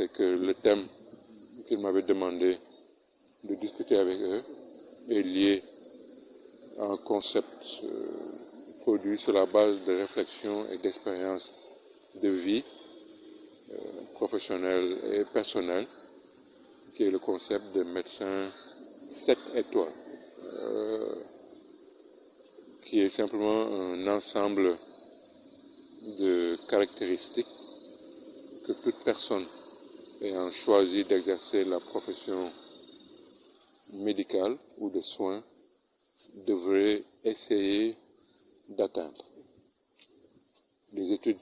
c'est que le thème qu'ils m'avaient demandé de discuter avec eux est lié à un concept produit sur la base de réflexion et d'expérience de vie professionnelle et personnelle, qui est le concept de médecin 7 étoiles, qui est simplement un ensemble de caractéristiques que toute personne ayant choisi d'exercer la profession médicale ou de soins devrait essayer d'atteindre. Les études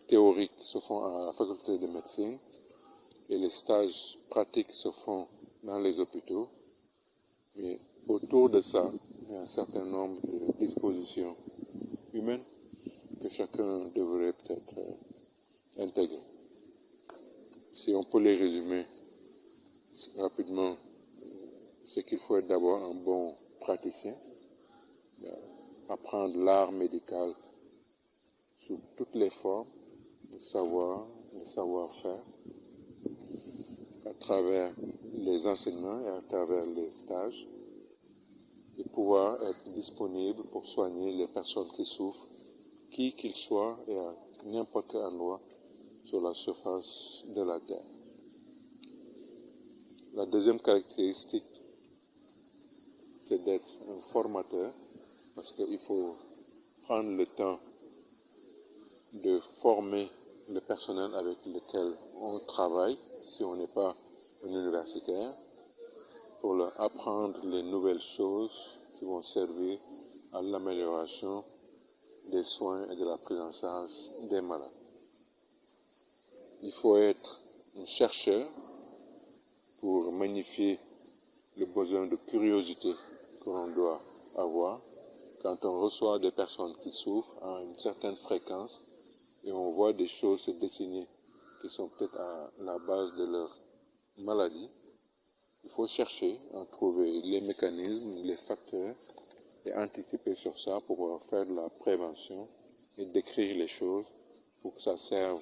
théoriques se font à la faculté de médecine et les stages pratiques se font dans les hôpitaux. Mais autour de ça, il y a un certain nombre de dispositions humaines que chacun devrait peut-être intégrer. Si on peut les résumer rapidement, c'est qu'il faut être d'abord un bon praticien, apprendre l'art médical sous toutes les formes, le savoir-faire, à travers les enseignements et à travers les stages, et pouvoir être disponible pour soigner les personnes qui souffrent, qui qu'ils soient et à n'importe quel endroit sur la surface de la Terre. La deuxième caractéristique, c'est d'être un formateur, parce qu'il faut prendre le temps de former le personnel avec lequel on travaille, si on n'est pas un universitaire, pour leur apprendre les nouvelles choses qui vont servir à l'amélioration des soins et de la prise en charge des malades. Il faut être un chercheur pour magnifier le besoin de curiosité que l'on doit avoir quand on reçoit des personnes qui souffrent à une certaine fréquence et on voit des choses se dessiner qui sont peut-être à la base de leur maladie. Il faut chercher à trouver les mécanismes, les facteurs et anticiper sur ça pour pouvoir faire de la prévention et décrire les choses pour que ça serve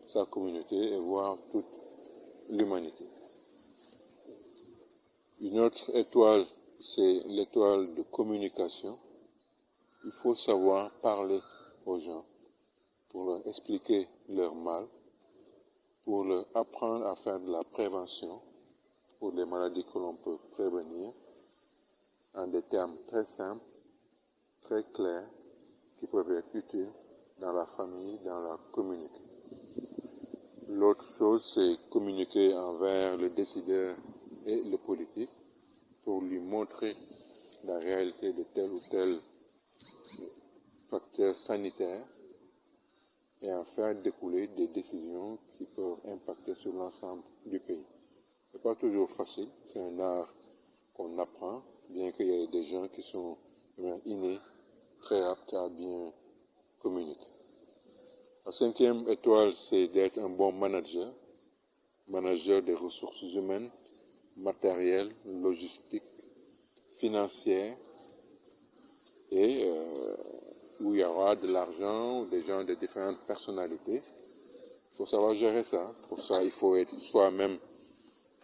sa communauté et voire toute l'humanité. Une autre étoile, c'est l'étoile de communication. Il faut savoir parler aux gens pour leur expliquer leur mal, pour leur apprendre à faire de la prévention pour les maladies que l'on peut prévenir en des termes très simples, très clairs, qui peuvent être utiles dans la famille, dans la communauté. L'autre chose, c'est communiquer envers le décideur et le politique pour lui montrer la réalité de tel ou tel facteur sanitaire et en faire découler des décisions qui peuvent impacter sur l'ensemble du pays. Ce n'est pas toujours facile, c'est un art qu'on apprend, bien qu'il y ait des gens qui sont innés, très aptes à bien communiquer. La cinquième étoile, c'est d'être un bon manager, manager des ressources humaines, matérielles, logistiques, financières, et où il y aura de l'argent ou des gens de différentes personnalités. Il faut savoir gérer ça. Pour ça, il faut être soi-même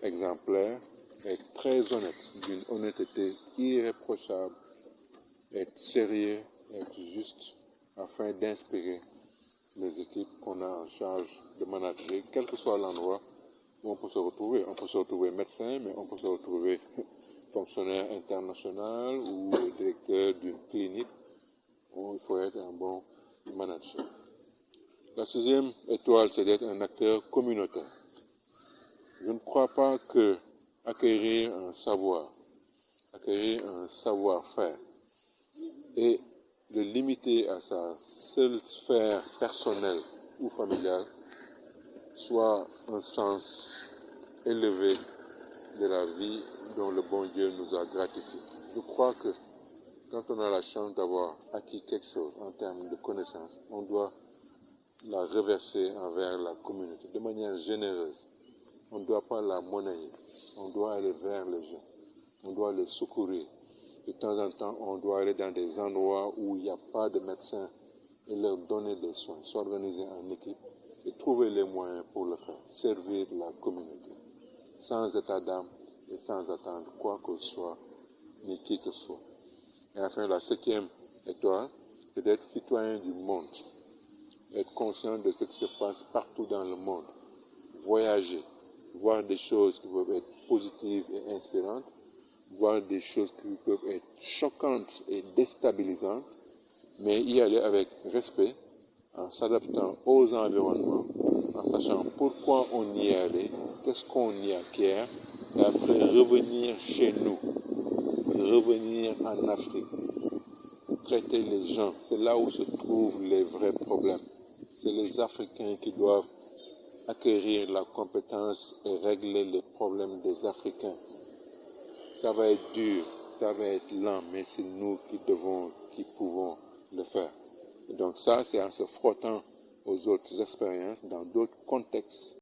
exemplaire, être très honnête, d'une honnêteté irréprochable, être sérieux, être juste, afin d'inspirer les équipes qu'on a en charge de manager, quel que soit l'endroit où on peut se retrouver. On peut se retrouver médecin, mais on peut se retrouver fonctionnaire international ou directeur d'une clinique. Il faut être un bon manager. La sixième étoile, c'est d'être un acteur communautaire. Je ne crois pas que acquérir un savoir, acquérir un savoir-faire et le limiter à sa seule sphère personnelle ou familiale soit un sens élevé de la vie dont le bon Dieu nous a gratifiés. Je crois que quand on a la chance d'avoir acquis quelque chose en termes de connaissances, on doit la reverser envers la communauté de manière généreuse. On ne doit pas la monnayer, on doit aller vers les gens, on doit les secourir. De temps en temps, on doit aller dans des endroits où il n'y a pas de médecins et leur donner des soins, s'organiser en équipe et trouver les moyens pour le faire, servir la communauté, sans état d'âme et sans attendre quoi que ce soit, ni qui que ce soit. Et enfin, la septième étoile, c'est d'être citoyen du monde, être conscient de ce qui se passe partout dans le monde, voyager, voir des choses qui peuvent être positives et inspirantes, voir des choses qui peuvent être choquantes et déstabilisantes, mais y aller avec respect, en s'adaptant aux environnements, en sachant pourquoi on y est allé, qu'est-ce qu'on y acquiert, et après revenir chez nous, revenir en Afrique, traiter les gens. C'est là où se trouvent les vrais problèmes. C'est les Africains qui doivent acquérir la compétence et régler les problèmes des Africains. Ça va être dur, ça va être lent, mais c'est nous qui pouvons le faire. Et donc ça, c'est en se frottant aux autres expériences, dans d'autres contextes,